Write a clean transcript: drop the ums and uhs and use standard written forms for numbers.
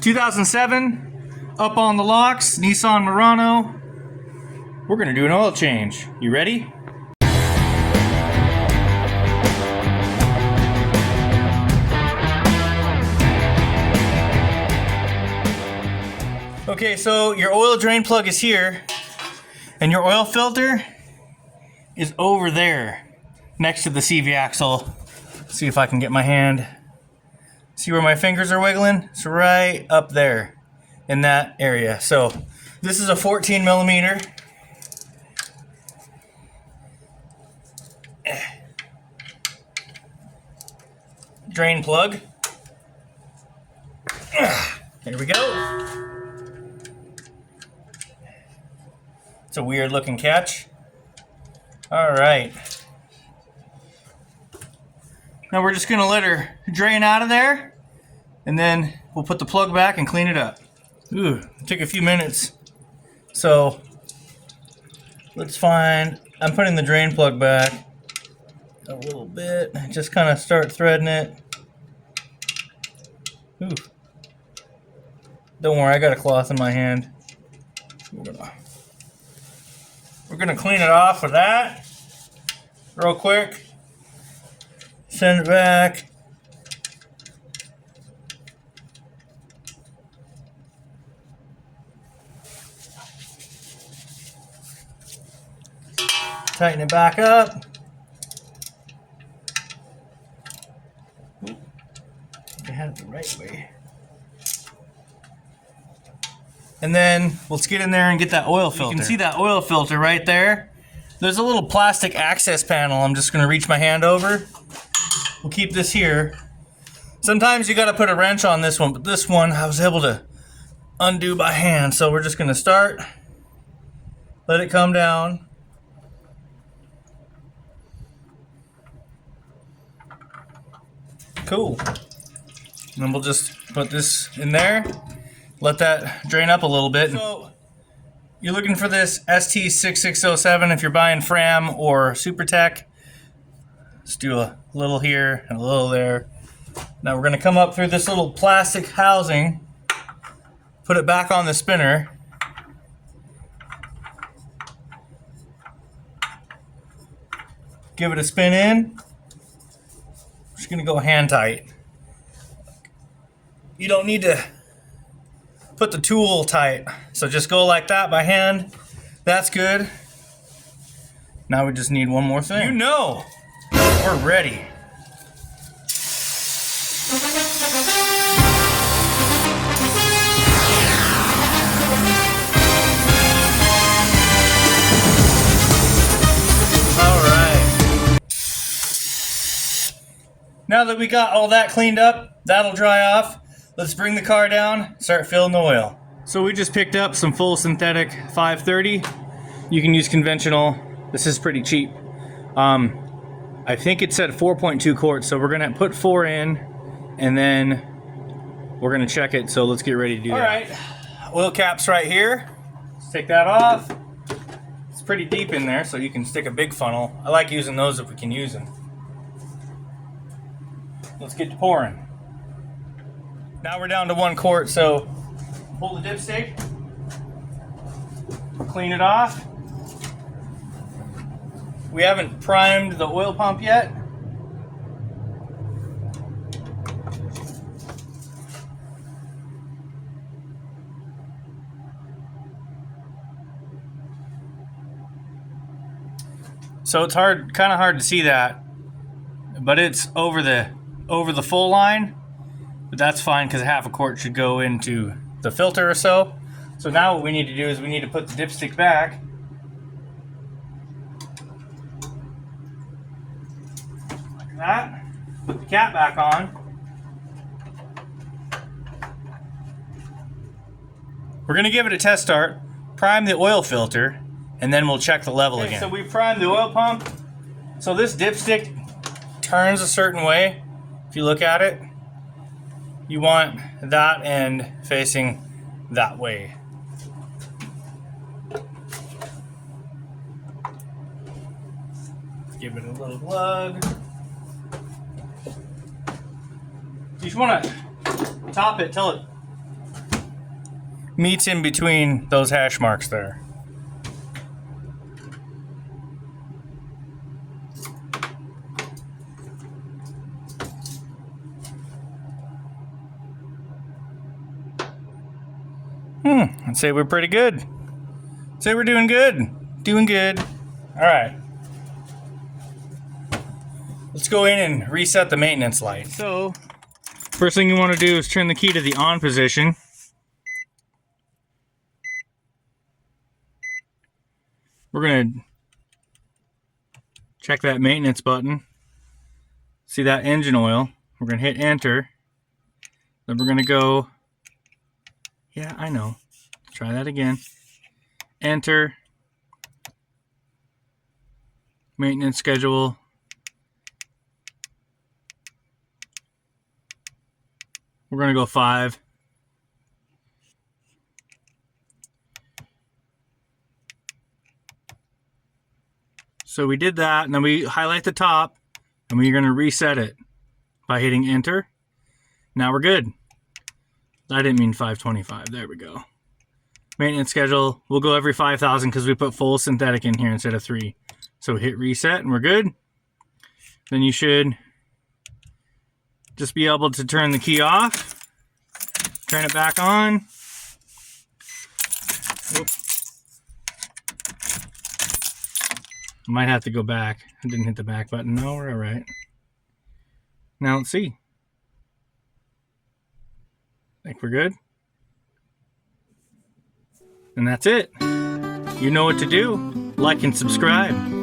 2007, up on the locks, Nissan Murano. We're gonna do an oil change. You ready? Okay, so your oil drain plug is here, and your oil filter is over there, next to the CV axle. See if I can get my hand. See where my fingers are wiggling? It's right up there in that area. So this is a 14 millimeter. Drain plug. There we go. It's a weird looking catch. All right. Now we're just gonna let her drain out of there, and then we'll put the plug back and clean it up. Ooh, it took a few minutes. So let's find, I'm putting the drain plug back a little bit. Just kind of start threading it. Ooh. Don't worry, I got a cloth in my hand. We're gonna clean it off with that real quick. Send it back. Tighten it back up. I had it the right way. And then let's get in there and get that oil filter. You can see that oil filter right there. There's a little plastic access panel. I'm just gonna reach my hand over. We'll keep this here. Sometimes you gotta put a wrench on this one, but this one I was able to undo by hand. So we're just gonna start, let it come down. Cool. And then we'll just put this in there. Let that drain up a little bit. So you're looking for this ST6607 if you're buying Fram or SuperTech. Let's do a little here and a little there. Now we're going to come up through this little plastic housing, put it back on the spinner. Give it a spin in. I'm just going to go hand tight. You don't need to put the tool tight, so just go like that by hand. That's good. Now we just need one more thing. You know, we're ready. All right. Now that we got all that cleaned up, that'll dry off. Let's bring the car down, start filling the oil. So we just picked up some full synthetic 530. You can use conventional. This is pretty cheap. I think it's at 4.2 quarts, so we're gonna put 4 in, and then we're gonna check it, so let's get ready to do that. All right, oil cap's right here. Let's take that off. It's pretty deep in there, so you can stick a big funnel. I like using those if we can use them. Let's get to pouring. Now we're down to 1 quart, so pull the dipstick, clean it off. We haven't primed the oil pump yet. So it's kind of hard to see that, but it's over the full line. But that's fine because half a quart should go into the filter or so. So now what we need to do is we need to put the dipstick back. Like that. Put the cap back on. We're going to give it a test start, prime the oil filter, and then we'll check the level again. So we primed the oil pump. So this dipstick turns a certain way. If you look at it, you want that end facing that way. Give it a little lug. You just want to top it till it meets in between those hash marks there. I'd say we're pretty good. I'd say we're doing good. Doing good. All right. Let's go in and reset the maintenance light. So, first thing you want to do is turn the key to the on position. We're going to check that maintenance button. See that engine oil. We're going to hit enter. Then we're going to go, yeah, I know. Try that again. Enter. Maintenance schedule. We're going to go 5. So we did that, and then we highlight the top, and we're going to reset it by hitting enter. Now we're good. I didn't mean 525. There we go. Maintenance schedule. We'll go every 5,000 because we put full synthetic in here instead of 3. So hit reset, and we're good. Then you should just be able to turn the key off, turn it back on. Oop. Might have to go back. I didn't hit the back button. No, we're all right. Now let's see. Think we're good. And that's it. You know what to do. Like and subscribe.